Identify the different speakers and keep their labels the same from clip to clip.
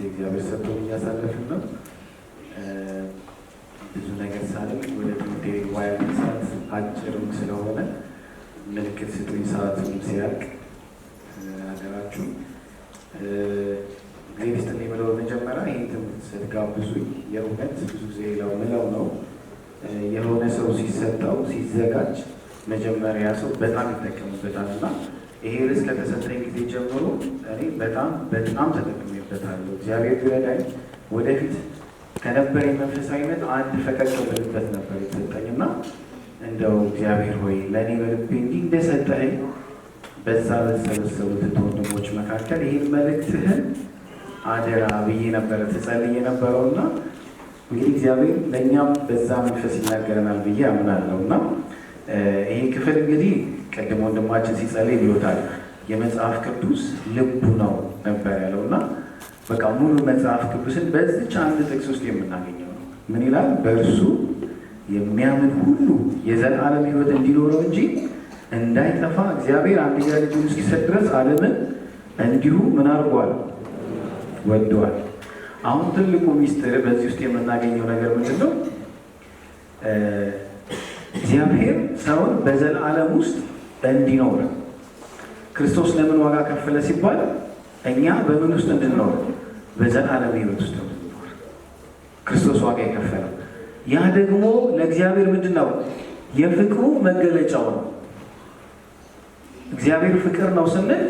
Speaker 1: እግዚአብሔር ሰጥቶን እያሳለፍን ነው። ብዙ ነገር ሳለን ወደ ትምህርት ዋያ ሰዓት አጭርም ስለሆነ ምልክት ስጡኝ ሰዓቱን ሲያልቅ አደራችሁ። ጊዜ ስትል የምለው መጀመሪያ ይህን ትምህርት ስትጋብዙኝ የእውነት ብዙ ጊዜ ምለው ነው የሆነ ሰው ሲሰጠው ሲዘጋጅ መጀመሪያ ሰው በጣም ይጠቀምበታል እና ይሄ ርዕስ ከተሰጠኝ ጊዜ ጀምሮ እኔ በጣም ተጠቅሜበታለሁ። እግዚአብሔር ቢረዳኝ ወደፊት ከነበረኝ መንፈሳዊነት አንድ ፈቀቅ ልልበት ነበር የተሰጠኝ እና እንደው እግዚአብሔር ሆይ ለእኔ በልቤ እንዲህ እንደሰጠኸኝ በዛ በተሰበሰቡት ወንድሞች መካከል ይህን መልእክትህን አደራ ብዬ ነበረ ትጸልይ የነበረው እና እንግዲህ እግዚአብሔር ለእኛም በዛ መንፈስ ይናገረናል ብዬ አምናለሁ እና ይህ ክፍል እንግዲህ ቀድሞ ወንድማችን ሲጸልይ ብሎታል። የመጽሐፍ ቅዱስ ልቡ ነው ነበር ያለው እና በቃ ሙሉ መጽሐፍ ቅዱስን በዚች አንድ ጥቅስ ውስጥ የምናገኘው ነው። ምን ይላል? በእርሱ የሚያምን ሁሉ የዘላለም ሕይወት እንዲኖረው እንጂ እንዳይጠፋ እግዚአብሔር አንድያ ልጁን እስኪሰጥ ድረስ ዓለምን እንዲሁ ምን አድርጓል? ወደዋል። አሁን ትልቁ ሚስጥር በዚህ ውስጥ የምናገኘው ነገር ምንድን ነው? እግዚአብሔር ሰውን በዘላለም ውስጥ እንዲኖር ክርስቶስ ለምን ዋጋ ከፈለ ሲባል እኛ በምን ውስጥ እንድንኖር? በዘላለም ሕይወት ውስጥ እንድንኖር ክርስቶስ ዋጋ የከፈለው። ያ ደግሞ ለእግዚአብሔር ምንድን ነው? የፍቅሩ መገለጫው ነው። እግዚአብሔር ፍቅር ነው ስንል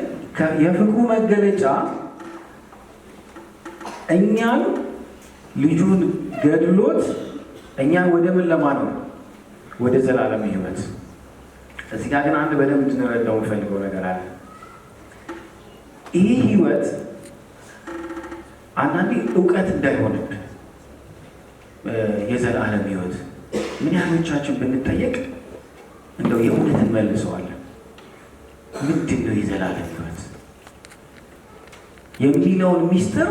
Speaker 1: የፍቅሩ መገለጫ እኛን ልጁን ገድሎት እኛን ወደ ምን ለማኖር? ወደ ዘላለም ሕይወት። እዚህ ጋር ግን አንድ በደንብ እንድንረዳው የምፈልገው ነገር አለ። ይህ ሕይወት አንዳንዴ እውቀት እንዳይሆንብን የዘላለም ሕይወት ምን ያህሎቻችን ብንጠየቅ እንደው የእውነት እንመልሰዋለን? ምንድን ነው የዘላለም ሕይወት የሚለውን ሚስጥር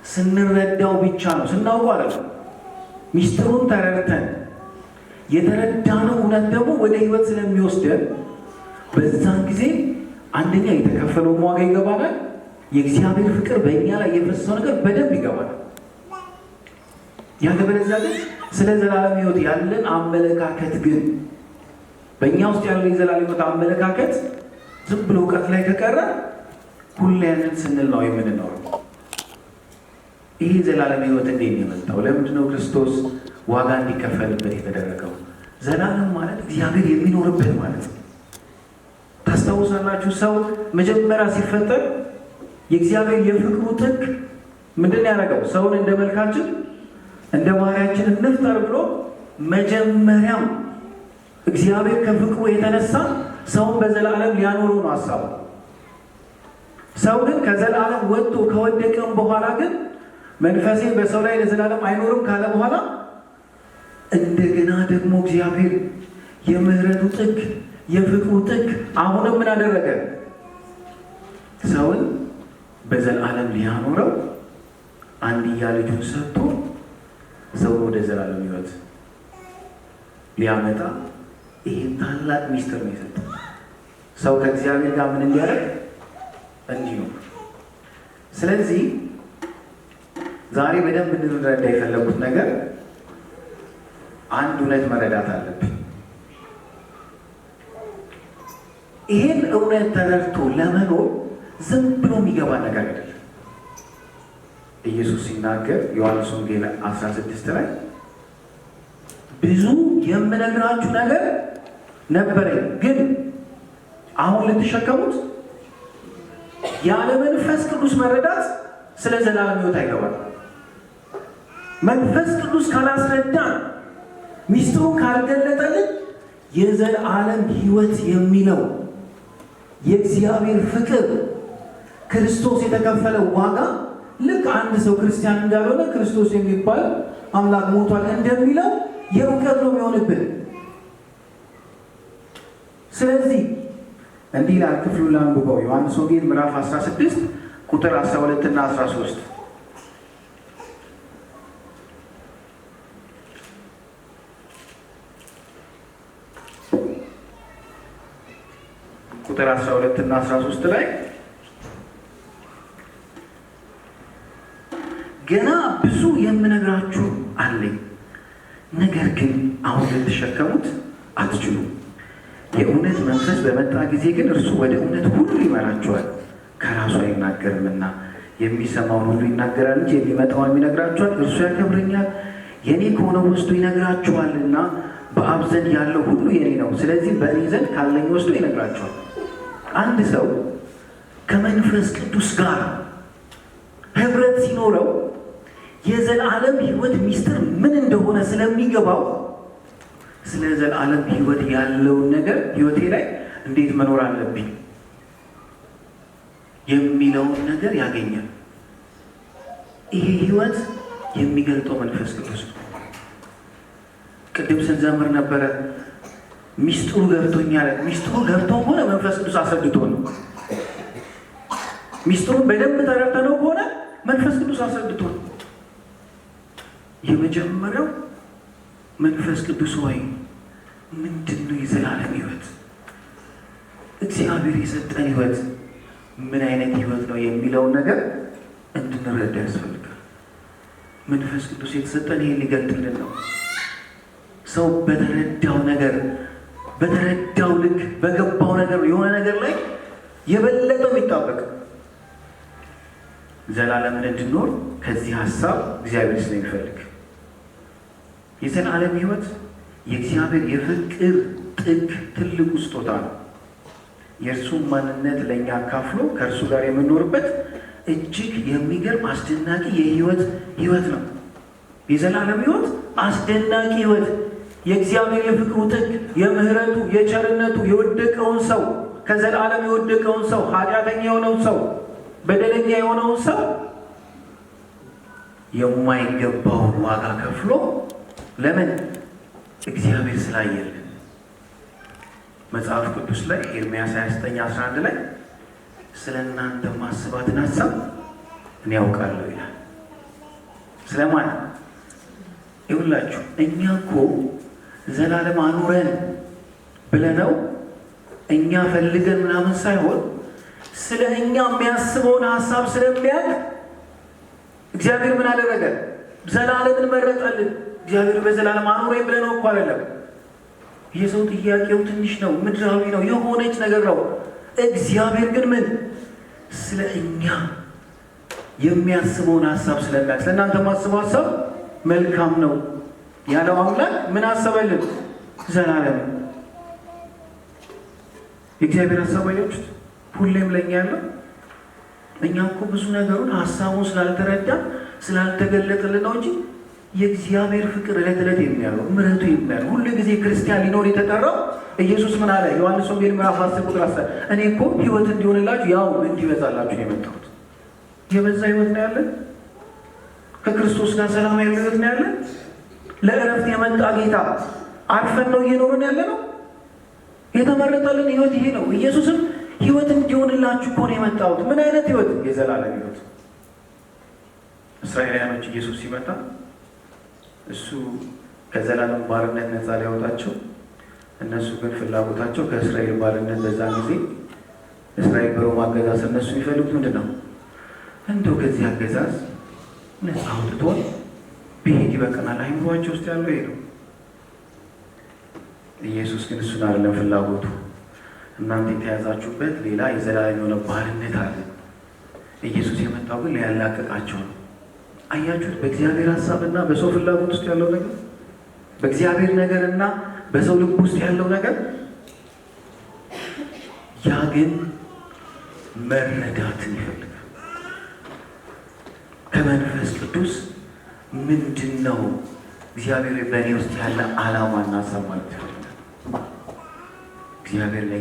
Speaker 1: ስንረዳው ብቻ ነው። ስናውቀው አለ ሚስጥሩን ተረድተን የተረዳነው እውነት ደግሞ ወደ ሕይወት ስለሚወስደን በዛን ጊዜ አንደኛ የተከፈለውን ዋጋ ይገባናል። የእግዚአብሔር ፍቅር በእኛ ላይ የፈሰሰው ነገር በደንብ ይገባናል። ያለበለዚያ ግን ስለ ዘላለም ሕይወት ያለን አመለካከት ግን በእኛ ውስጥ ያለው የዘላለም ሕይወት አመለካከት ዝም ብሎ እውቀት ላይ ከቀረ ሁሌ ያንን ስንል ነው የምንኖረው። ይህ ዘላለም ሕይወት እንዴት ነው የመጣው? ለምንድነው ክርስቶስ ዋጋ እንዲከፈልበት የተደረገው? ዘላለም ማለት እግዚአብሔር የሚኖርበት ማለት ነው። ታስታውሳላችሁ? ሰው መጀመሪያ ሲፈጠር የእግዚአብሔር የፍቅሩ ጥግ ምንድን ነው ያደረገው? ሰውን እንደ መልካችን እንደ ባህሪያችን እንፍጠር ብሎ መጀመሪያም እግዚአብሔር ከፍቅሩ የተነሳ ሰውን በዘላለም ሊያኖረው ነው ሀሳቡ። ሰው ግን ከዘላለም ወጥቶ ከወደቀም በኋላ ግን መንፈሴ በሰው ላይ ለዘላለም አይኖርም ካለ በኋላ እንደገና ደግሞ እግዚአብሔር የምህረቱ ጥግ የፍቅሩ ጥግ አሁንም ምን አደረገ? ሰውን በዘላለም ሊያኖረው አንድያ ልጁን ሰጥቶ ሰውን ወደ ዘላለም ሕይወት ሊያመጣ ይህን ታላቅ ሚስጥር ነው የሰጠው። ሰው ከእግዚአብሔር ጋር ምን እንዲያደርግ? እንዲኖር። ስለዚህ ዛሬ በደንብ እንድንረዳ የፈለጉት ነገር አንድ እውነት መረዳት አለብን። ይህን እውነት ተረድቶ ለመኖር ዝም ብሎ የሚገባ ነገር አይደለም። ኢየሱስ ሲናገር ዮሐንስ ወንጌል 16 ላይ ብዙ የምነግራችሁ ነገር ነበረኝ፣ ግን አሁን ልትሸከሙት ያለ መንፈስ ቅዱስ መረዳት ስለ ዘላለም ሕይወት አይገባል። መንፈስ ቅዱስ ካላስረዳን ሚስጥሩን ካልገለጠልን የዘላለም ሕይወት የሚለው የእግዚአብሔር ፍቅር ክርስቶስ የተከፈለው ዋጋ ልክ አንድ ሰው ክርስቲያን እንዳልሆነ ክርስቶስ የሚባል አምላክ ሞቷል እንደሚለው የእውቀት ነው የሚሆንብን። ስለዚህ እንዲህ ይላል ክፍሉን ላንብበው። ዮሐንስ ወንጌል ምዕራፍ 16 ቁጥር 12 እና 13 ቁጥር 12 እና 13 ላይ ገና ብዙ የምነግራችሁ አለኝ፣ ነገር ግን አሁን ልትሸከሙት አትችሉም። የእውነት መንፈስ በመጣ ጊዜ ግን እርሱ ወደ እውነት ሁሉ ይመራችኋል። ከራሱ አይናገርምና የሚሰማውን ሁሉ ይናገራል እንጂ የሚመጣውን ይነግራችኋል። እርሱ ያከብረኛል፣ የኔ ከሆነ ወስዶ ይነግራችኋልና በአብ ዘንድ ያለው ሁሉ የኔ ነው። ስለዚህ በእኔ ዘንድ ካለኝ ወስዶ ይነግራችኋል። አንድ ሰው ከመንፈስ ቅዱስ ጋር ህብረት ሲኖረው የዘላለም ሕይወት ሚስጥር ምን እንደሆነ ስለሚገባው ስለ ዘላለም ሕይወት ያለውን ነገር ሕይወቴ ላይ እንዴት መኖር አለብኝ የሚለውን ነገር ያገኛል። ይሄ ሕይወት የሚገልጠው መንፈስ ቅዱስ ነው። ቅድም ስንዘምር ነበረ ሚስጥሩ ገብቶኛል። ሚስጥሩ ገብቶ ሆነ መንፈስ ቅዱስ አስረድቶ ነው። ሚስጥሩን በደንብ ተረድተነው ከሆነ መንፈስ ቅዱስ አስረድቶ ነው። የመጀመሪያው መንፈስ ቅዱስ ሆይ ምንድን ነው የዘላለም ሕይወት? እግዚአብሔር የሰጠን ሕይወት ምን አይነት ሕይወት ነው የሚለውን ነገር እንድንረዳ ያስፈልጋል። መንፈስ ቅዱስ የተሰጠን ይሄን ሊገልጥልን ነው። ሰው በተረዳው ነገር በተረዳው ልክ በገባው ነገር የሆነ ነገር ላይ የበለጠው የሚጣበቅ ዘላለምን እንድኖር ከዚህ ሀሳብ እግዚአብሔር ስለሚፈልግ የዘላለም ሕይወት የእግዚአብሔር የፍቅር ጥግ ትልቁ ስጦታ ነው። የእርሱን ማንነት ለእኛ አካፍሎ ከእርሱ ጋር የምንኖርበት እጅግ የሚገርም አስደናቂ ሕይወት ነው። የዘላለም ሕይወት አስደናቂ ሕይወት የእግዚአብሔር የፍቅሩ ጥግ፣ የምህረቱ፣ የቸርነቱ የወደቀውን ሰው ከዘላለም የወደቀውን ሰው ኃጢአተኛ የሆነውን ሰው በደለኛ የሆነውን ሰው የማይገባውን ዋጋ ከፍሎ ለምን? እግዚአብሔር ስላየልን። መጽሐፍ ቅዱስ ላይ ኤርምያስ 29:11 ላይ ስለ እናንተ ማስባትን ሀሳብ እኔ ያውቃለሁ ይላል። ስለማን? ይሁላችሁ እኛ እኮ ዘላለም አኑረን ብለነው እኛ ፈልገን ምናምን ሳይሆን ስለ እኛ የሚያስበውን ሀሳብ ስለሚያውቅ እግዚአብሔር ምን አደረገ? ዘላለምን መረጠልን። እግዚአብሔር በዘላለም አኑረኝ ብለነው እኮ አይደለም። የሰው ጥያቄው ትንሽ ነው፣ ምድራዊ ነው፣ የሆነች ነገር ነው። እግዚአብሔር ግን ምን ስለ እኛ የሚያስበውን ሀሳብ ስለሚያውቅ ስለ እናንተ ማስበው ሀሳብ መልካም ነው ያለው አምላክ ምን አሰበልን? ዘላለም። የእግዚአብሔር ሀሳብ አያችሁት? ሁሌም ለእኛ ያለው እኛ እኮ ብዙ ነገሩን ሀሳቡን ስላልተረዳ ስላልተገለጠልን ነው እንጂ የእግዚአብሔር ፍቅር ዕለት ዕለት የሚያለው ምሕረቱ የሚያለው ሁሉ ጊዜ ክርስቲያን ሊኖር የተጠራው ኢየሱስ ምን አለ? ዮሐንስ ወንጌል ምዕራፍ 10:10 እኔ እኮ ሕይወት እንዲሆንላችሁ ያው እንዲበዛላችሁ ነው የመጣሁት። የበዛ ሕይወት ነው ያለን። ከክርስቶስ ጋር ሰላም ያለው ሕይወት ነው ያለን። ለእረፍት የመጣ ጌታ አርፈን ነው እየኖርን ያለ ነው። የተመረጠልን ሕይወት ይሄ ነው። ኢየሱስም ሕይወት እንዲሆንላችሁ እኮ ነው የመጣሁት። ምን አይነት ሕይወት? የዘላለም ሕይወት። እስራኤላውያኖች ኢየሱስ ሲመጣ እሱ ከዘላለም ባርነት ነፃ ሊያወጣቸው፣ እነሱ ግን ፍላጎታቸው ከእስራኤል ባርነት በዛን ጊዜ እስራኤል በሮማ አገዛዝ እነሱ የሚፈልጉት ምንድን ነው? እንደው ከዚህ አገዛዝ ነፃ አውጥቶን ብሄድ ይበቀናል። አይምሯቸው ውስጥ ያለው ይሄ ነው። ኢየሱስ ግን እሱን አይደለም ፍላጎቱ። እናንተ የተያዛችሁበት ሌላ የዘላለም የሆነ ባርነት አለ። ኢየሱስ የመጣው ግን ሊያላቅቃቸው ነው። አያችሁት? በእግዚአብሔር ሀሳብና በሰው ፍላጎት ውስጥ ያለው ነገር፣ በእግዚአብሔር ነገርና በሰው ልብ ውስጥ ያለው ነገር፣ ያ ግን መረዳትን ይፈልጋል። ከመንፈስ ቅዱስ ምንድን ነው እግዚአብሔር በእኔ ውስጥ ያለ ዓላማና ሀሳብ ማለት ይፈልጋል። እግዚአብሔር